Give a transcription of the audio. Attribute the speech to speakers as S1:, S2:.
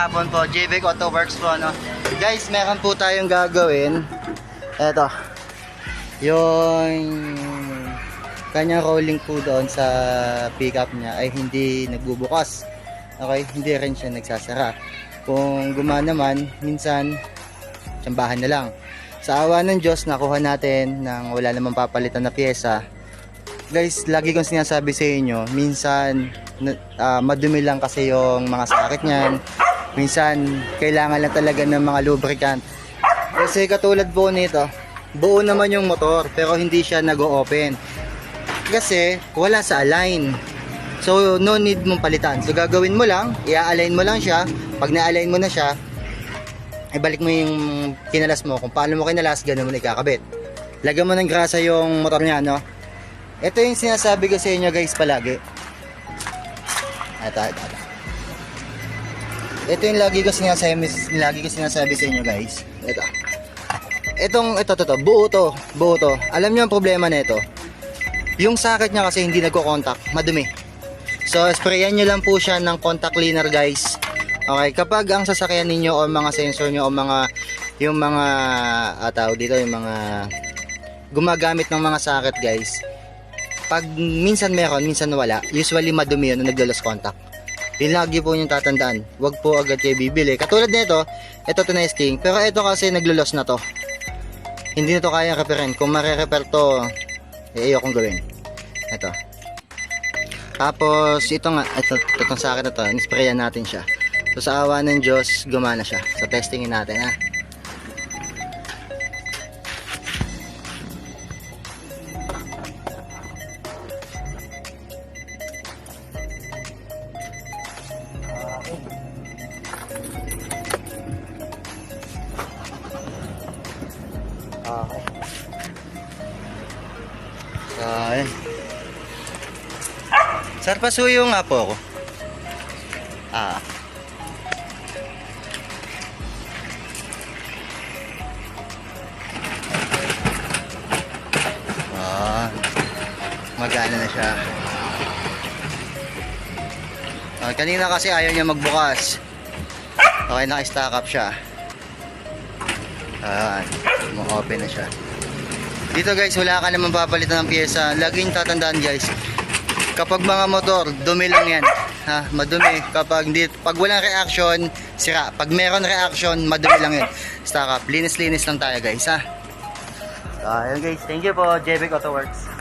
S1: hapon po. JVEC Auto Works po, ano. Guys, meron po tayong gagawin. Eto. Yung kanyang rolling po doon sa pickup niya ay hindi nagbubukas. Okay, hindi rin siya nagsasara. Kung gumana naman, minsan tsambahan na lang. Sa awa ng Diyos, nakuha natin nang wala namang papalitan na pyesa. Guys, lagi kong sinasabi sa inyo, minsan madumi lang kasi yung mga sakit niyan. Minsan kailangan lang talaga ng mga lubricant. Kasi katulad po nito, buo naman yung motor pero hindi siya nag-o-open. Kasi wala sa align. So no need mong palitan. So gagawin mo lang, i-align mo lang siya. Pag na-align mo na siya, ibalik mo yung kinalas mo. Kung paano mo kinalas, ganun mo na ikakabit. Lagyan mo ng grasa yung motor niya, no? Ito yung sinasabi ko sa inyo guys palagi. Ito yung lagi ko sinasabi sa inyo guys. Ito, buo to. Alam niyo ang problema nito. Yung socket niya kasi hindi nagko-contact, madumi. So sprayan niyo lang po siya ng contact cleaner guys. Okay, kapag ang sasakyan ninyo o mga sensor niyo o yung mga tawag dito, yung mga gumagamit ng mga socket guys. Pag minsan meron, minsan wala, usually madumi yun na naglo-lost contact. Yun lagi po yung tatandaan. Huwag po agad kayo bibili. Katulad nito, ito tinesting. Pero ito kasi naglo-lost na to. Hindi na to kaya repairin. Kung mare-repair to, ayokong gawin. Ito. Tapos, itong sa akin na to, nisprayan natin siya. So, sa awa ng Diyos, gumana siya. So, testingin natin, ha. Okay. Ayun. Sir, pasuyo nga po ako. Magana na siya. Kanina kasi ayaw niya magbukas. Okay, naka-stack up siya. Open na siya. Dito guys, wala ka naman papalitan ng pyesa. Laging tatandaan guys, kapag mga motor, dumi lang yan. Madumi. Pag walang reaction, sira. Pag meron reaction, madumi lang yan. Stack up. Linis-linis lang tayo guys, ha. Ayun guys, thank you po, JVEC Auto Works.